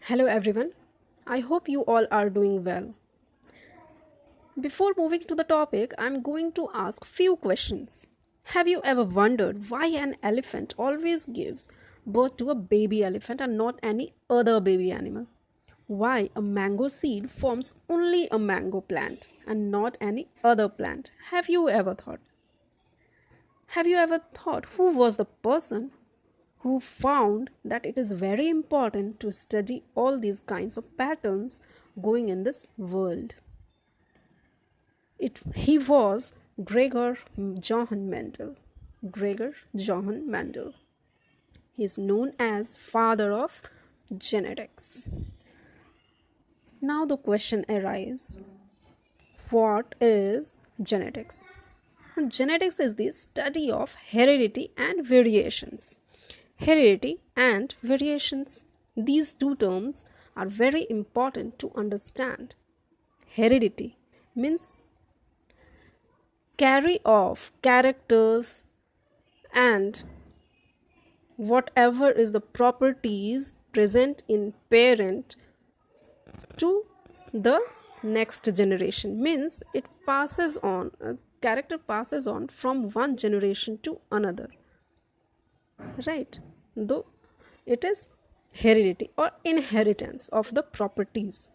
Hello everyone. I hope you all are doing well. Before moving to the topic, I'm going to ask few questions. Have you ever wondered why an elephant always gives birth to a baby elephant and not any other baby animal? Why a mango seed forms only a mango plant and not any other plant? Have you ever thought who was the person who found that it is very important to study all these kinds of patterns going in this world? He was Gregor Johann Mendel. Gregor Johann Mendel. He is known as father of genetics. Now the question arises, what is genetics? Genetics is the study of heredity and variations. Heredity and variations. These two terms are very important to understand. Heredity means carry of characters and whatever is the properties present in parent to the next generation, means it passes on, a character passes on from one generation to another, right? Though it is heredity or inheritance of the properties.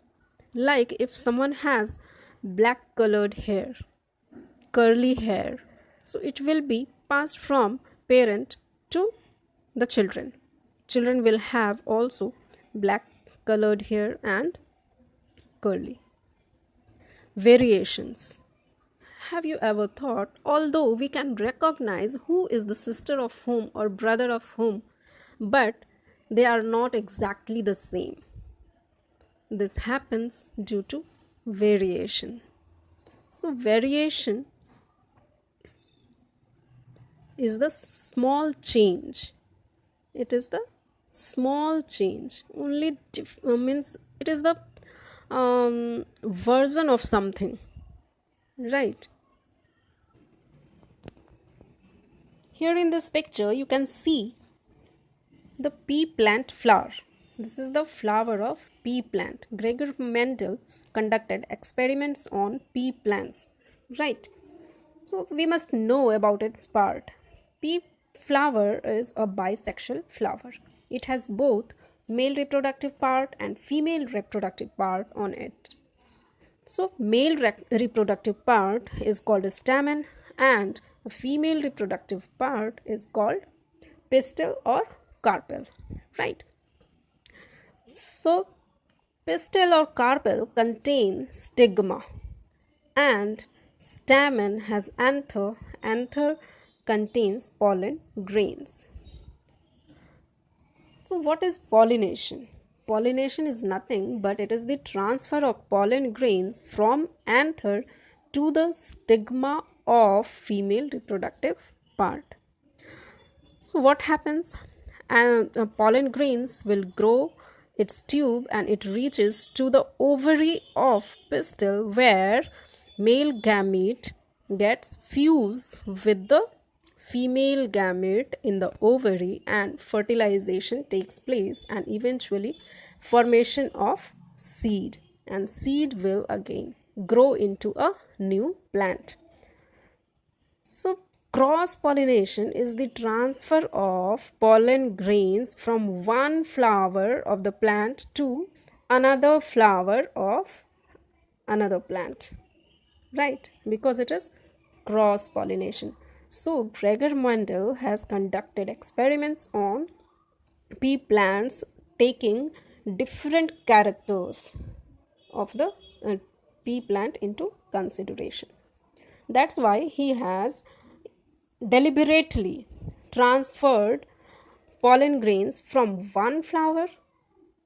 Like if someone has black colored hair, curly hair, so it will be passed from parent to the children will have also black colored hair and curly. Variations. Have you ever thought, although we can recognize who is the sister of whom or brother of whom, but they are not exactly the same? This happens due to variation. So variation is the small change. It is the small change. Only means it is the version of something, right? Here in this picture, you can see the pea plant flower. This is the flower of pea plant. Gregor Mendel conducted experiments on pea plants, right? So we must know about its part. Pea flower is a bisexual flower. It has both male reproductive part and female reproductive part on it. So male reproductive part is called a stamen and a female reproductive part is called pistil or carpel, right? So pistil or carpel contain stigma and stamen has anther. Anther contains pollen grains. So what is pollination? Pollination is nothing but it is the transfer of pollen grains from anther to the stigma of female reproductive part. So what happens? Pollen grains will grow its tube and it reaches to the ovary of pistil where male gamete gets fused with the female gamete in the ovary and fertilization takes place and eventually formation of seed, and seed will again grow into a new plant. So cross pollination is the transfer of pollen grains from one flower of the plant to another flower of another plant, right? Because it is cross pollination. So Gregor Mendel has conducted experiments on pea plants taking different characters of the pea plant into consideration. That's why he has deliberately transferred pollen grains from one flower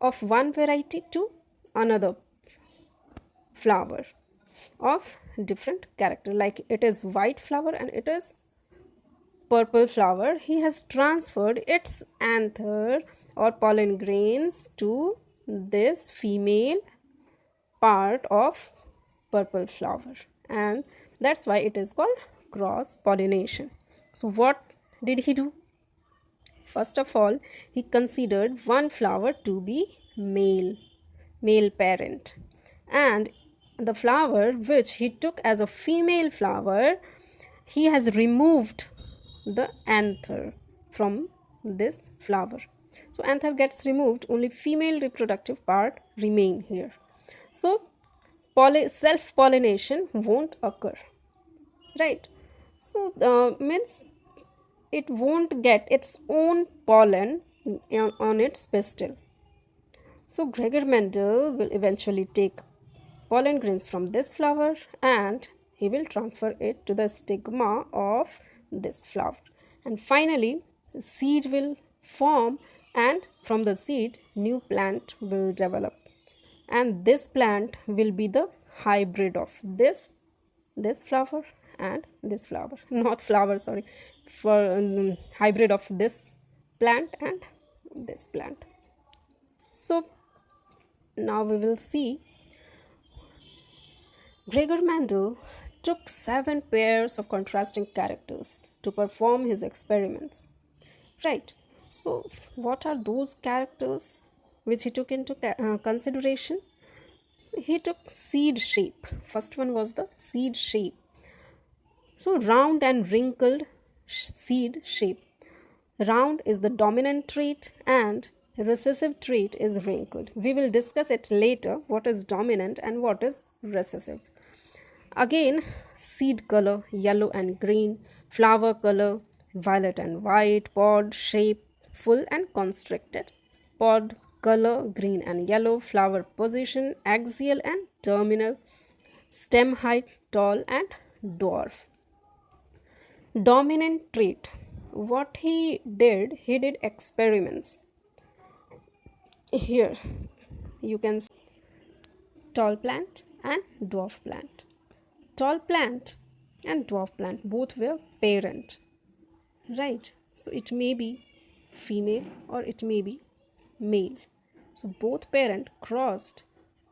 of one variety to another flower of different character. Like it is white flower and it is purple flower, he has transferred its anther or pollen grains to this female part of purple flower, and that's why it is called cross pollination. So what did he do? First of all, he considered one flower to be male parent, and the flower which he took as a female flower, he has removed the anther from this flower. So anther gets removed, only female reproductive part remain here. So self pollination won't occur, right? So means it won't get its own pollen on its pistil. So Gregor Mendel will eventually take pollen grains from this flower and he will transfer it to the stigma of this flower. And finally, the seed will form, and from the seed, new plant will develop. And this plant will be the hybrid of this flower and this flower. Not flower, sorry, for hybrid of this plant and this plant. So now we will see Gregor Mendel took 7 pairs of contrasting characters to perform his experiments. Right. So what are those characters which he took into consideration? He took seed shape. First one was the seed shape. So round and wrinkled seed shape. Round is the dominant trait and recessive trait is wrinkled. We will discuss it later, what is dominant and what is recessive. Again, seed color, yellow and green, flower color, violet and white, pod shape, full and constricted, pod color, green and yellow, flower position, axial and terminal, stem height, tall and dwarf. Dominant trait. What he did experiments. Here you can see tall plant and dwarf plant. Tall plant and dwarf plant both were parent, right? So it may be female or it may be male. So both parent crossed,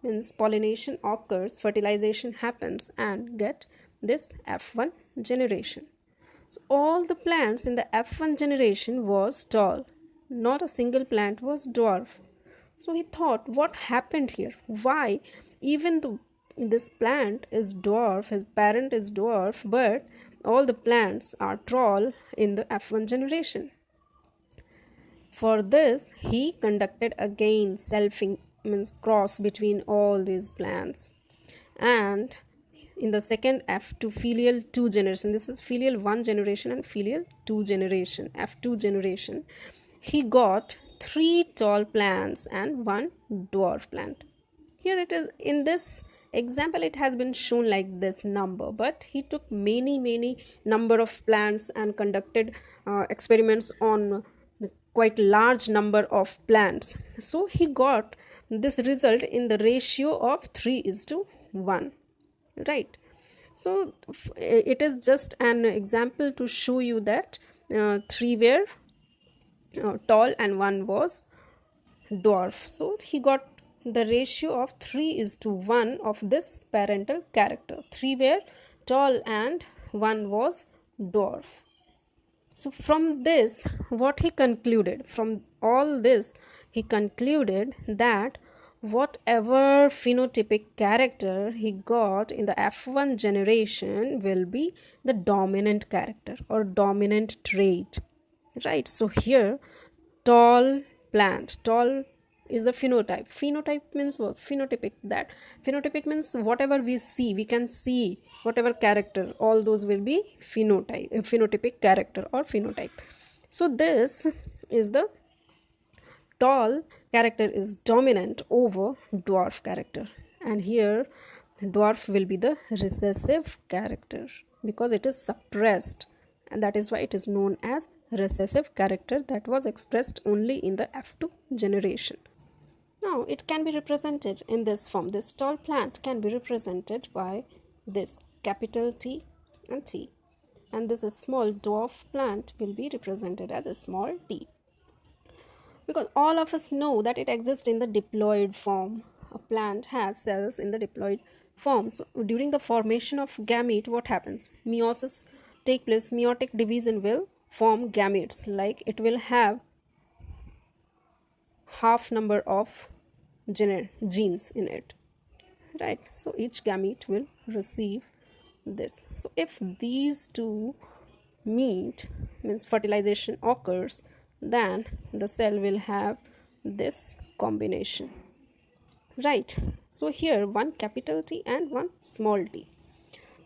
means pollination occurs, fertilization happens and get this F1 generation. So all the plants in the F1 generation was tall, not a single plant was dwarf. So he thought, what happened here? Why, even though this plant is dwarf, his parent is dwarf, but all the plants are tall in the F1 generation? For this, he conducted again selfing, means cross between all these plants. And in the second F2 filial 2 generation, this is filial 1 generation and filial 2 generation, F2 generation, he got 3 tall plants and 1 dwarf plant. Here it is, in this example it has been shown like this number, but he took many number of plants and conducted experiments on quite large number of plants. So he got this result in the ratio of 3:1, right? So it is just an example to show you that 3 were tall and 1 was dwarf. So he got the ratio of 3:1 of this parental character. 3 were tall and 1 was dwarf. So from this, what he concluded, from all this, he concluded that whatever phenotypic character he got in the F1 generation will be the dominant character or dominant trait, right? So here, tall plant, tall is the phenotype. Phenotype means what? Phenotypic. That phenotypic means whatever we see, we can see whatever character, all those will be phenotype, phenotypic character or phenotype. So this is the tall character is dominant over dwarf character, and here dwarf will be the recessive character because it is suppressed, and that is why it is known as recessive character that was expressed only in the F2 generation. Now it can be represented in this form. This tall plant can be represented by this capital T and T, and this small dwarf plant will be represented as a small t, because all of us know that it exists in the diploid form. A plant has cells in the diploid form. So during the formation of gamete, what happens? Meiosis take place, meiotic division will form gametes, like it will have half number of genes in it, right? So each gamete will receive this. So if these two meet, means fertilization occurs, then the cell will have this combination, right? So here one capital T and one small t.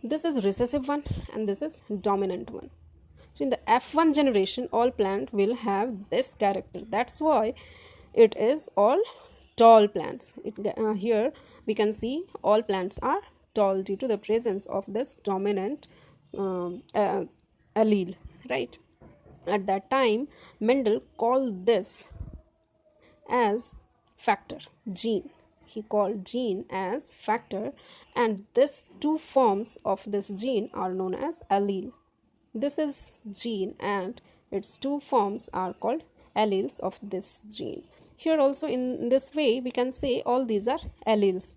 This is recessive one and this is dominant one. So in the F1 generation, all plant will have this character. That's why it is all tall plants. Here we can see all plants are tall due to the presence of this dominant allele, right? At that time, Mendel called this as factor, gene. He called gene as factor, and these two forms of this gene are known as allele. This is gene and its two forms are called alleles of this gene. Here also in this way we can say all these are alleles.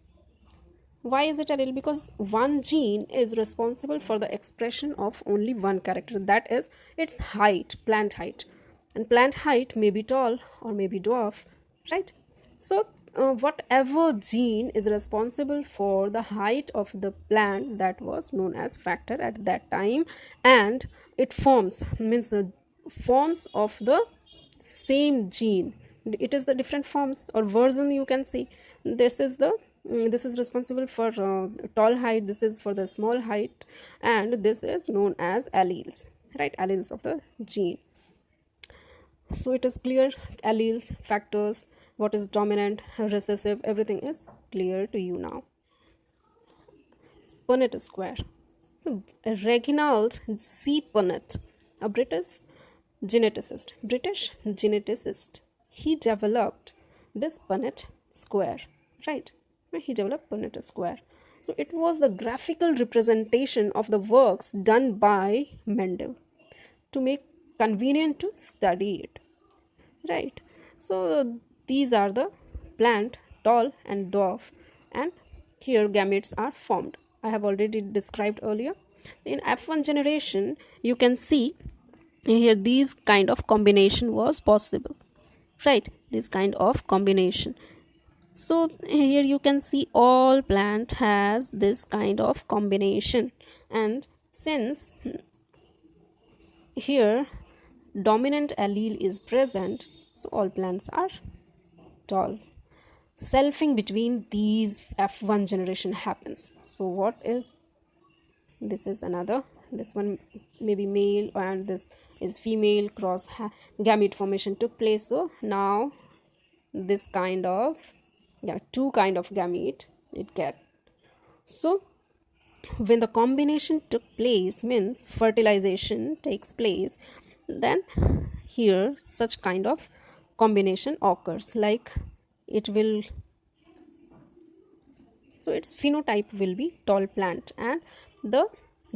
Why is it allele? Because one gene is responsible for the expression of only one character, that is its height, plant height. And plant height may be tall or may be dwarf, right? So whatever gene is responsible for the height of the plant, that was known as factor at that time, and it forms, means forms of the same gene. It is the different forms or version, you can see. This is the this is responsible for tall height, this is for the small height, and this is known as alleles, right? Alleles of the gene. So it is clear, alleles, factors, what is dominant, recessive, everything is clear to you now. Punnett Square. So Reginald C. Punnett, a British geneticist, he developed this Punnett Square, right? He developed Punnett Square. So it was the graphical representation of the works done by Mendel to make convenient to study it, right? So these are the plant, tall and dwarf, and here gametes are formed. I have already described earlier. In F1 generation, you can see here these kind of combination was possible, right? This kind of combination. So here you can see all plant has this kind of combination, and since here dominant allele is present, so all plants are tall. Selfing between these F1 generation happens. So what is this? Is another, this one may be male and this is female, cross gamete formation took place. So now this kind of, yeah, two kind of gamete it get. So when the combination took place, means fertilization takes place, then here such kind of combination occurs, like it will, so its phenotype will be tall plant, and the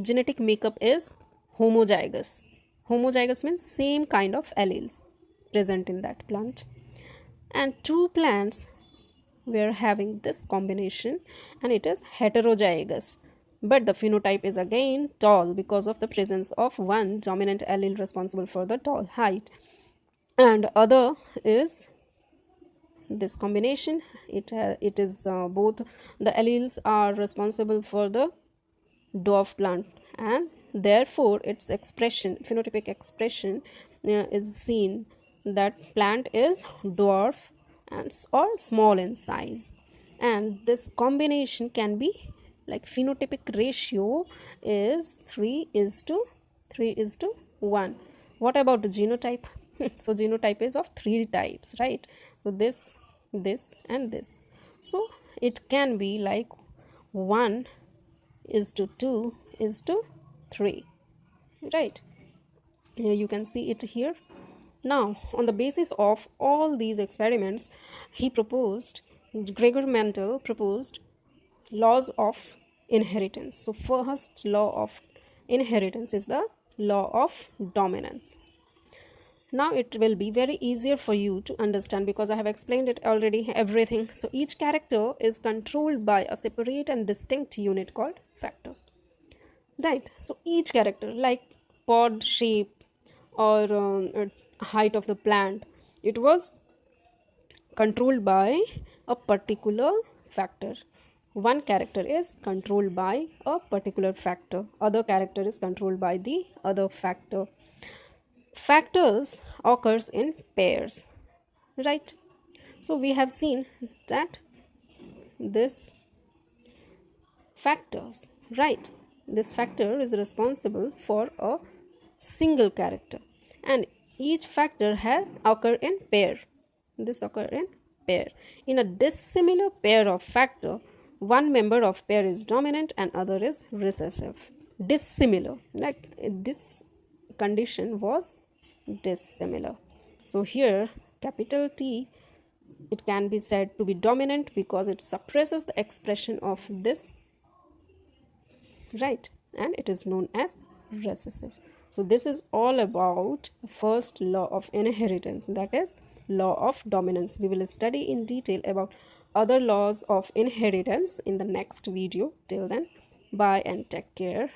genetic makeup is homozygous. Homozygous means same kind of alleles present in that plant, and two plants were having this combination and it is heterozygous, but the phenotype is again tall because of the presence of one dominant allele responsible for the tall height, and other is this combination. It is both the alleles are responsible for the dwarf plant, and therefore its expression, phenotypic expression, is seen that plant is dwarf and or small in size, and this combination can be like phenotypic ratio is 3 is to 3 is to 1. What about the genotype? So genotype is of 3 types, right? So this and this, so it can be like 1 is to 2 is to 3, right? Here you can see it here. Now on the basis of all these experiments, Gregor Mendel proposed laws of inheritance. So first law of inheritance is the law of dominance. Now it will be very easier for you to understand because I have explained it already, everything. So each character is controlled by a separate and distinct unit called factor, right? So each character, like pod shape or height of the plant, it was controlled by a particular factor. One character is controlled by a particular factor, other character is controlled by the other factor. Factors occurs in pairs, right? So we have seen that this factors, right, this factor is responsible for a single character, and each factor has occur in pair. This occur in pair. In a dissimilar pair of factor, one member of pair is dominant and other is recessive. Dissimilar, like this condition was dissimilar. So here capital T, it can be said to be dominant because it suppresses the expression of this, right, and it is known as recessive. So this is all about the first law of inheritance, that is law of dominance. We will study in detail about other laws of inheritance in the next video. Till then, bye and take care.